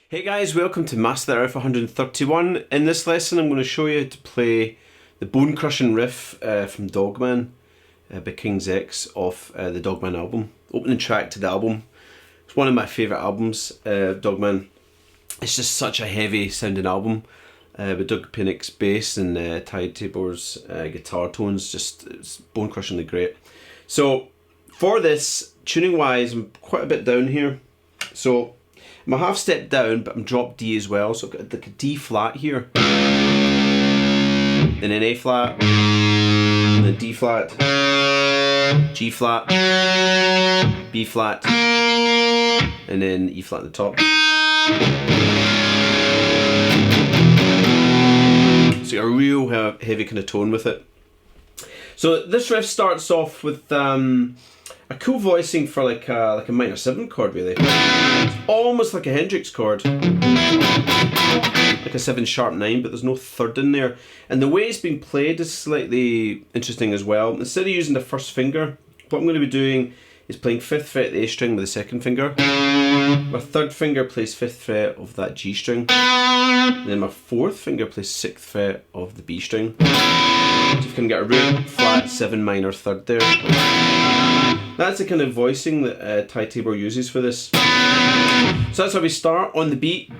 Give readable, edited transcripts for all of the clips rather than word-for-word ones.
Hey guys, welcome to MasterThatRiff 131. In this lesson I'm going to show you how to play the bone crushing riff from Dogman by King's X off the Dogman album. Opening track to the album. It's one of my favourite albums, Dogman. It's just such a heavy sounding album with Doug Pinnick's bass and Tabor's guitar tones, just it's bone crushingly great. So for this, tuning wise, I'm quite a bit down here. So I'm a half step down, but I'm dropped D as well, so I've got like a D flat here, then an A flat, and then D flat, G flat, B flat, and then E flat at the top. So you got a real heavy kind of tone with it. So this riff starts off with a cool voicing for like a minor 7 chord, really. It's almost like a Hendrix chord, like a 7 sharp 9, but there's no third in there. And the way it's being played is slightly interesting as well. Instead of using the first finger, what I'm going to be doing is playing 5th fret the A string with the 2nd finger. My 3rd finger plays 5th fret of that G string. And then my 4th finger plays 6th fret of the B string. So you can get a root, flat, 7 minor 3rd there. That's the kind of voicing that Tabor uses for this. So that's how we start on the beat,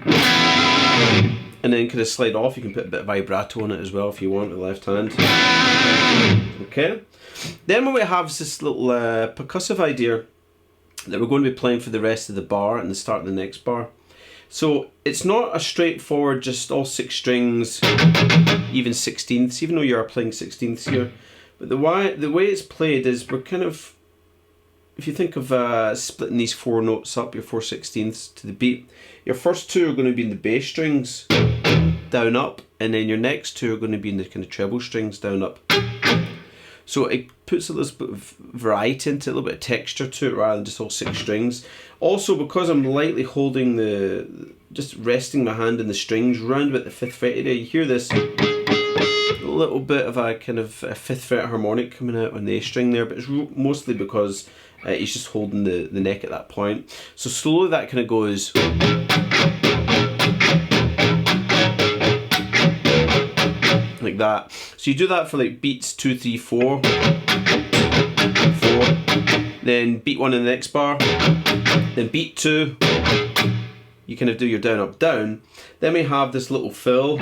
and then kind of slide off. You can put a bit of vibrato on it as well if you want with the left hand. Okay. Then what we have is this little percussive idea that we're going to be playing for the rest of the bar and the start of the next bar. So it's not a straightforward just all 6 strings, even 16ths, even though you are playing 16ths here. But the way it's played is we're kind of, if you think of splitting these 4 notes up, your 4/16ths to the beat, your first 2 are going to be in the bass strings, down up, and then your next 2 are going to be in the kind of treble strings, down up. So it puts a little bit of variety into it, a little bit of texture to it rather than just all 6 strings. Also, because I'm lightly holding just resting my hand in the strings round about the 5th fret area, you hear this little bit of a kind of a 5th fret harmonic coming out on the A string there, but it's mostly because he's just holding the neck at that point. So slowly that kind of goes like that. So you do that for like beats 2, 3, 4, 4, then beat 1 in the next bar, then beat 2, you kind of do your down, up, down. Then we have this little fill.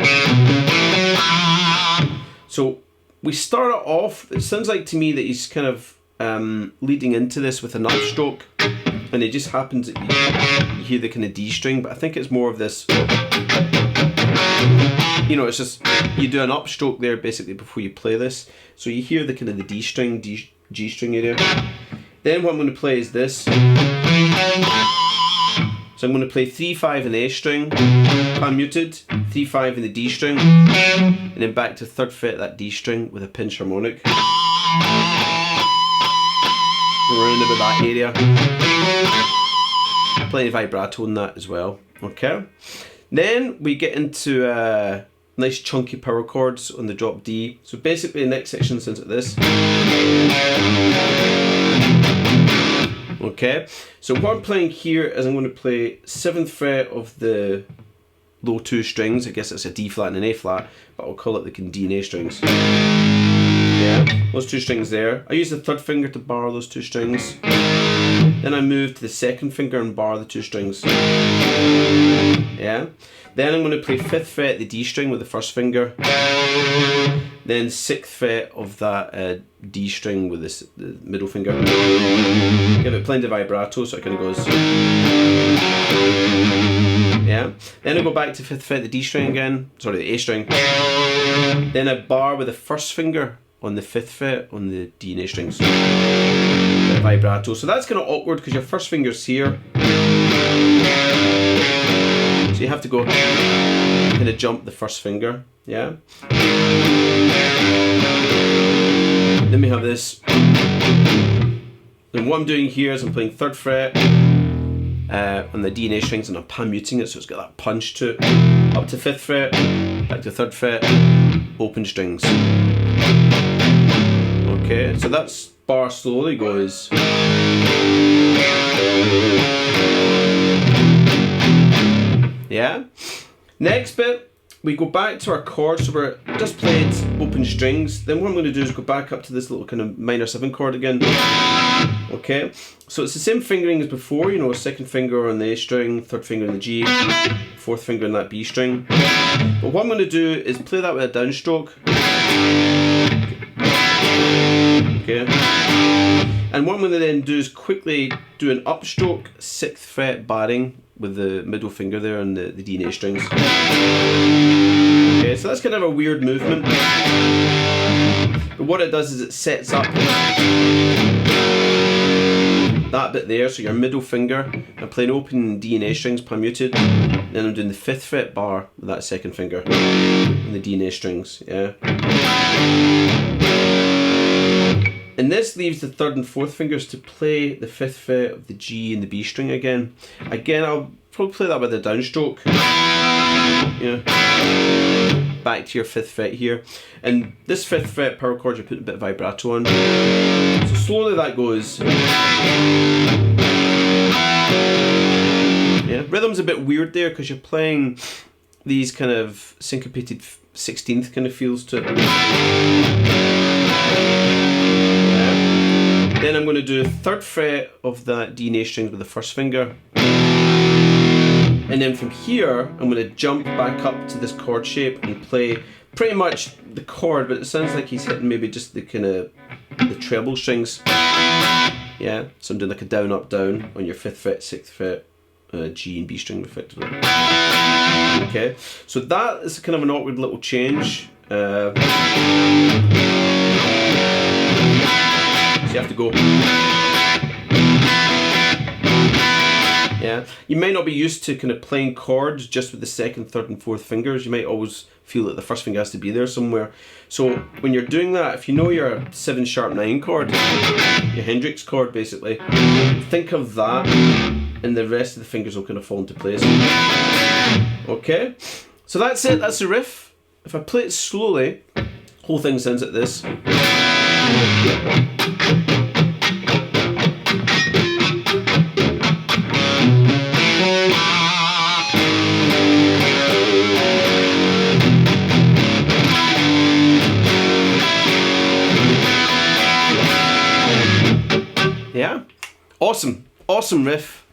So we start it off, it sounds like to me that he's kind of leading into this with an upstroke, and it just happens that you hear the kind of D string, but I think it's more of this, you know, it's just, you do an upstroke there basically before you play this, so you hear the kind of the D string, G string area. Then what I'm going to play is this. So I'm going to play 3/5 in the A string, pan muted, 3/5 in the D string, and then back to 3rd fret that D string with a pinch harmonic. Around about that area. Plenty of vibrato in that as well. Okay. Then we get into nice chunky power chords on the drop D. So basically the next section sounds like this. Okay, so what I'm playing here is I'm going to play 7th fret of the low 2 strings. I guess it's a D flat and an A flat, but I'll call it the D and A strings. Yeah, those 2 strings there. I use the 3rd finger to bar those 2 strings. Then I move to the 2nd finger and bar the 2 strings. Yeah. Then I'm going to play 5th fret the D string with the 1st finger. Then 6th fret of that D string with the middle finger. Give it plenty of vibrato so it kind of goes. Yeah. Then I go back to 5th fret the D string again. Sorry, the A string. Then I bar with the 1st finger on the 5th fret on the D and A strings. Vibrato. So that's kind of awkward because your 1st finger's here. So you have to go kind of jump the 1st finger. Yeah. Then we have this. Then what I'm doing here is I'm playing 3rd fret on the D and A strings, and I'm pan muting it so it's got that punch to it. Up to 5th fret, back to 3rd fret, open strings. Okay, so that's bar slowly goes. Yeah. Next bit, we go back to our chords. So we're just played open strings. Then what I'm going to do is go back up to this little kind of minor 7 chord again. Okay. So it's the same fingering as before, you know, second finger on the A string, third finger on the G, fourth finger on that B string. But what I'm going to do is play that with a downstroke. Okay. And what I'm going to then do is quickly do an upstroke 6th fret barring with the middle finger there on the D and A strings. Okay, so that's kind of a weird movement. But what it does is it sets up that bit there, so your middle finger, I'm playing open D and A strings, palm muted, then I'm doing the 5th fret bar with that second finger on the D and A strings, yeah. And this leaves the 3rd and 4th fingers to play the 5th fret of the G and the B string again. Again, I'll probably play that with a downstroke. Yeah. Back to your 5th fret here. And this 5th fret power chord, you're putting a bit of vibrato on. So slowly that goes. Yeah. Rhythm's a bit weird there because you're playing these kind of syncopated 16th kind of feels to it. Then I'm going to do 3rd fret of that D and A strings with the 1st finger. And then from here, I'm going to jump back up to this chord shape and play pretty much the chord, but it sounds like he's hitting maybe just the kind of the treble strings. Yeah, so I'm doing like a down, up, down on your 5th fret, 6th fret, G and B string effectively. Okay, so that is kind of an awkward little change. So you have to go. Yeah, you might not be used to kind of playing chords just with the 2nd, 3rd and 4th fingers. You might always feel that the 1st finger has to be there somewhere. So when you're doing that, if you know your 7 sharp 9 chord, your Hendrix chord basically, think of that and the rest of the fingers will kind of fall into place. Okay, so that's it, that's the riff. If I play it slowly, the whole thing sounds like this. Yeah, awesome riff,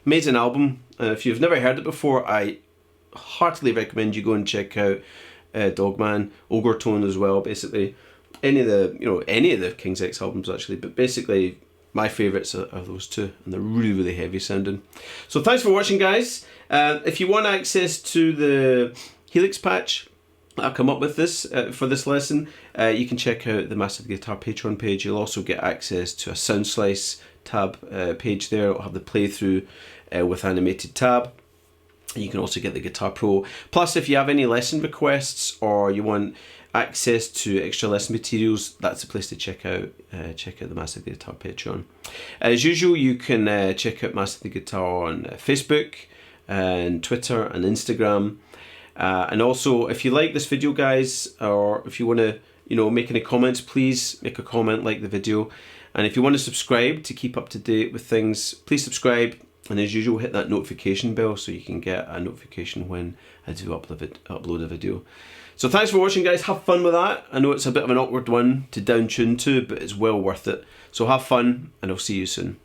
amazing album. If you've never heard it before, I heartily recommend you go and check out Dogman, Ogre Tone as well. Basically, any of the King's X albums actually, but basically my favourites are those two, and they're really heavy sounding. So thanks for watching, guys. If you want access to the Helix patch I'll come up with this for this lesson, you can check out the Master the Guitar Patreon page. You'll also get access to a Sound Slice tab page there. It'll have the playthrough with animated tab. You can also get the Guitar Pro. Plus, if you have any lesson requests or you want access to extra lesson materials, that's the place to check out the Master the Guitar Patreon. As usual, you can check out Master the Guitar on Facebook and Twitter and Instagram. And also, if you like this video, guys, or if you want to, make any comments, please make a comment, like the video. And if you want to subscribe to keep up to date with things, please subscribe. And as usual, hit that notification bell so you can get a notification when I do upload a video. So thanks for watching, guys. Have fun with that. I know it's a bit of an awkward one to down tune to, but it's well worth it. So have fun, and I'll see you soon.